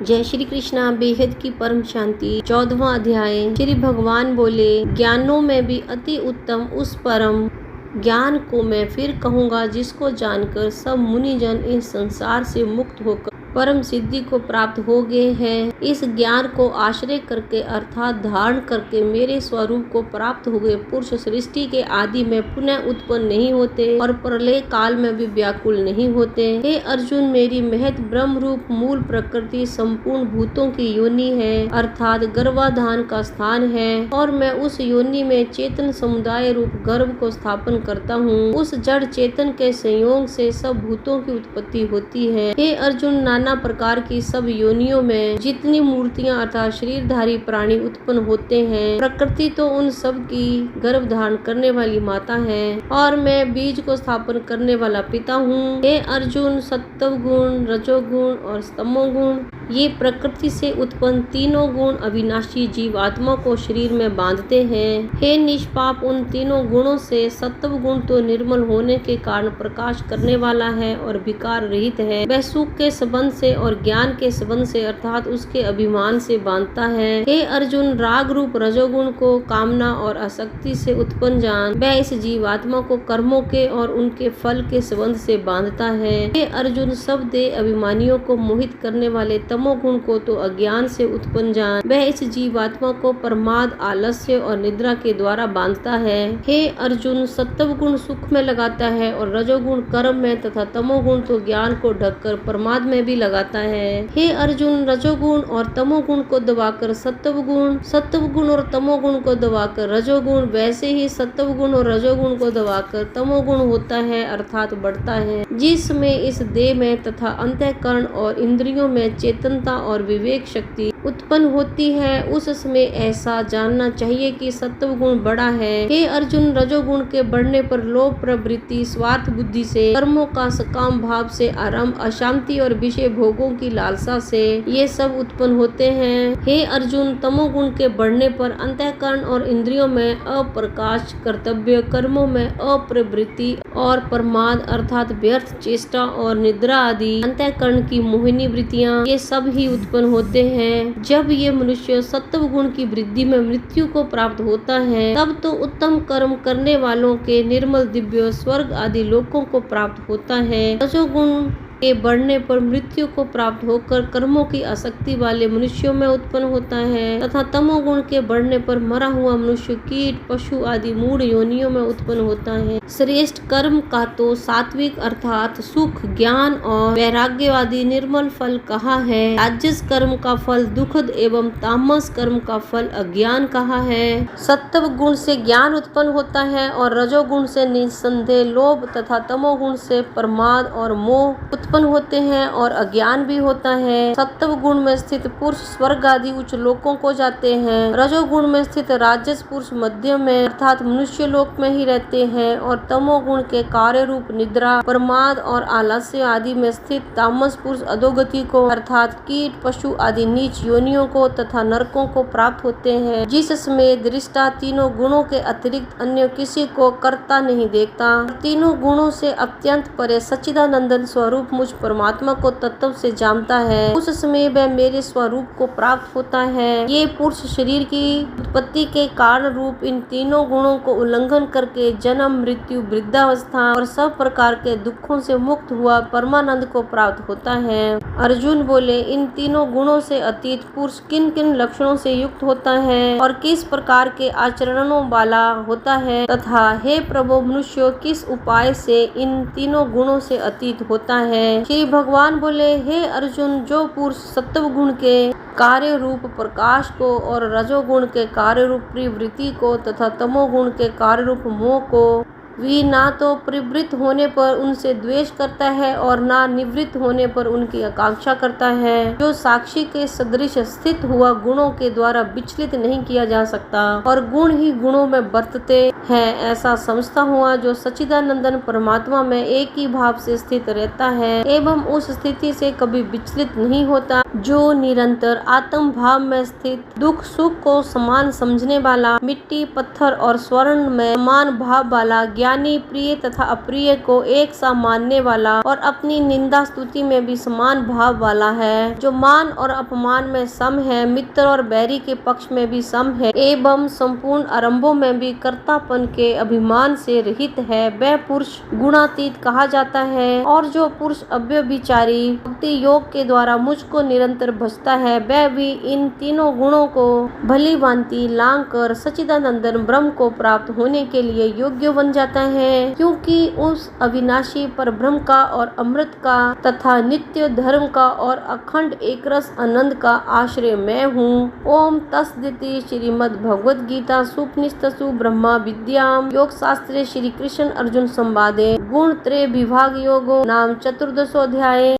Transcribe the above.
जय श्री कृष्णा। बेहद की परम शांति। 14वां अध्याय। श्री भगवान बोले, ज्ञानों में भी अति उत्तम उस परम ज्ञान को मैं फिर कहूँगा जिसको जानकर सब मुनिजन इस संसार से मुक्त होकर परम सिद्धि को प्राप्त हो गए हैं। इस ज्ञान को आश्रय करके अर्थात धारण करके मेरे स्वरूप को प्राप्त हो गए पुरुष सृष्टि के आदि में पुनः उत्पन्न नहीं होते और प्रलय काल में भी व्याकुल नहीं होते। हे अर्जुन, मेरी महत ब्रह्म रूप मूल प्रकृति संपूर्ण भूतों की योनि है अर्थात गर्भाधान का स्थान है और मैं उस योनि में चेतन समुदाय रूप गर्भ को स्थापन करता हूँ। उस जड़ चेतन के संयोग से सब भूतों की उत्पत्ति होती है। हे अर्जुन, नाना प्रकार की सब योनियों में जितनी मूर्तियां अर्थात शरीरधारी प्राणी उत्पन्न होते हैं, प्रकृति तो उन सब की गर्भ धारण करने वाली माता है और मैं बीज को स्थापन करने वाला पिता हूँ। हे अर्जुन, सत्व गुण, रजोगुण और तमो गुण ये प्रकृति से उत्पन्न तीनों गुण अविनाशी जीव आत्मा को शरीर में बांधते हैं। हे निष्पाप, उन तीनों गुणों से सत्व गुण तो निर्मल होने के कारण प्रकाश करने वाला है और विकार रहित है। वह सुख के संबंध से और ज्ञान के संबंध से अर्थात उसके अभिमान से बांधता है। हे अर्जुन, राग रूप रजोगुण को कामना और आसक्ति से उत्पन्न जान वह इस जीवात्मा को कर्मों के और उनके फल के संबंध से बांधता है। हे अर्जुन, सब देह अभिमानियों को मोहित करने वाले तमोगुण को तो अज्ञान से उत्पन्न जान वह इस जीवात्मा को प्रमाद, आलस्य और निद्रा के द्वारा बांधता है। हे अर्जुन, सत्व गुण सुख में लगाता है और रजोगुण कर्म में तथा तमोगुण तो ज्ञान को ढककर प्रमाद में भी लगाता है। हे अर्जुन, रजोगुण और तमोगुण को दबाकर सत्व गुण और तमोगुण को दबाकर रजोगुण, वैसे ही सत्व गुण और रजोगुण को दबाकर तमोगुण होता है अर्थात बढ़ता है। जिसमें इस देह में तथा अंतःकरण और इंद्रियों में चेतनता और विवेक शक्ति उत्पन्न होती है, उस समय ऐसा जानना चाहिए कि सत्व गुण बड़ा है। हे अर्जुन, रजोगुण के बढ़ने पर लोभ प्रवृत्ति, स्वार्थ बुद्धि से, कर्मों का सकाम भाव से आरंभ, अशांति और विषय भोगों की लालसा से ये सब उत्पन्न होते हैं। हे अर्जुन, तमोगुण के बढ़ने पर अंतःकरण और इंद्रियों में अप्रकाश, कर्तव्य कर्मों में अप्रवृत्ति और प्रमाद अर्थात व्यर्थ चेष्टा और निद्रा आदि अंतःकरण की मोहिनी वृत्तियां ये सब ही उत्पन्न होते हैं। जब ये मनुष्य सत्व गुण की वृद्धि में मृत्यु को प्राप्त होता है, तब तो उत्तम कर्म करने वालों के निर्मल दिव्य स्वर्ग आदि लोकों को प्राप्त होता है। रजोगुण के बढ़ने पर मृत्यु को प्राप्त होकर कर्मों की आसक्ति वाले मनुष्यों में उत्पन्न होता है तथा तमोगुण के बढ़ने पर मरा हुआ मनुष्य कीट, पशु आदि मूढ़ योनियों में उत्पन्न होता है। श्रेष्ठ कर्म का तो सात्विक अर्थात सुख, ज्ञान और वैराग्यवादी निर्मल फल कहा है। राजस कर्म का फल दुखद एवं तामस कर्म का फल अज्ञान कहा है। सत्व गुण से ज्ञान उत्पन्न होता है और रजोगुण से निसंदेह लोभ तथा तमोगुण से प्रमाद और मोह उत्पन्न होते हैं और अज्ञान भी होता है। सत्व गुण में स्थित पुरुष स्वर्ग आदि उच्च लोकों को जाते हैं। रजोगुण में स्थित राजस पुरुष मध्य में अर्थात मनुष्य लोक में ही रहते हैं और तमोगुण के कार्य रूप निद्रा, प्रमाद और आलस्य आदि में स्थित तामस पुरुष अधोगति को अर्थात कीट, पशु आदि नीच योनियों को तथा नरकों को प्राप्त होते हैं। जिसमें दृष्टा तीनों गुणों के अतिरिक्त अन्य किसी को कर्ता नहीं देखता, तीनों गुणों से अत्यंत परे सच्चिदानंदन स्वरूप मुझ परमात्मा को तत्व से जानता है, उस समय वह मेरे स्वरूप को प्राप्त होता है। ये पुरुष शरीर की उत्पत्ति के कारण रूप इन तीनों गुणों को उल्लंघन करके जन्म, मृत्यु, वृद्धावस्था और सब प्रकार के दुखों से मुक्त हुआ परमानंद को प्राप्त होता है। अर्जुन बोले, इन तीनों गुणों से अतीत पुरुष किन किन लक्षणों से युक्त होता है और किस प्रकार के आचरणों वाला होता है तथा हे प्रभु, मनुष्य किस उपाय से इन तीनों गुणों से अतीत होता है। श्री भगवान बोले, हे अर्जुन, जो पुरुष सत्व गुण के कार्य रूप प्रकाश को और रजोगुण के कार्य रूप प्रवृत्ति को तथा तमोगुण के कार्य रूप मोह को वी ना तो प्रवृत्त होने पर उनसे द्वेष करता है और ना निवृत्त होने पर उनकी आकांक्षा करता है, जो साक्षी के सदृश स्थित हुआ गुणों के द्वारा विचलित नहीं किया जा सकता और गुण ही गुणों में बरतते हैं, ऐसा समझता हुआ जो सच्चिदानंदन परमात्मा में एक ही भाव से स्थित रहता है एवं उस स्थिति से कभी विचलित नहीं होता, जो निरंतर आत्म भाव में स्थित, दुख सुख को समान समझने वाला, मिट्टी, पत्थर और स्वर्ण में समान भाव वाला, ज्ञान ज्ञानी प्रिय तथा अप्रिय को एक सा मानने वाला और अपनी निंदा स्तुति में भी समान भाव वाला है, जो मान और अपमान में सम है, मित्र और बैरी के पक्ष में भी सम है एवं संपूर्ण आरंभों में भी कर्तापन के अभिमान से रहित है, वह पुरुष गुणातीत कहा जाता है। और जो पुरुष अव्यभिचारी भक्ति योग के द्वारा मुझको निरंतर भजता है, वह भी इन तीनों गुणों को भली भांति लांघ कर सच्चिदानंद ब्रह्म को प्राप्त होने के लिए योग्य बन जाता है, क्योंकि उस अविनाशी पर ब्रह्म का और अमृत का तथा नित्य धर्म का और अखंड एकरस आनंद का आश्रय मैं हूँ। ओम तत्सदिति। श्रीमद् भगवद गीता सुपनिषत्सु ब्रह्मा विद्याम योग शास्त्रे श्री कृष्ण अर्जुन संवादे गुण त्रय विभाग योगो नाम 14 अध्याय।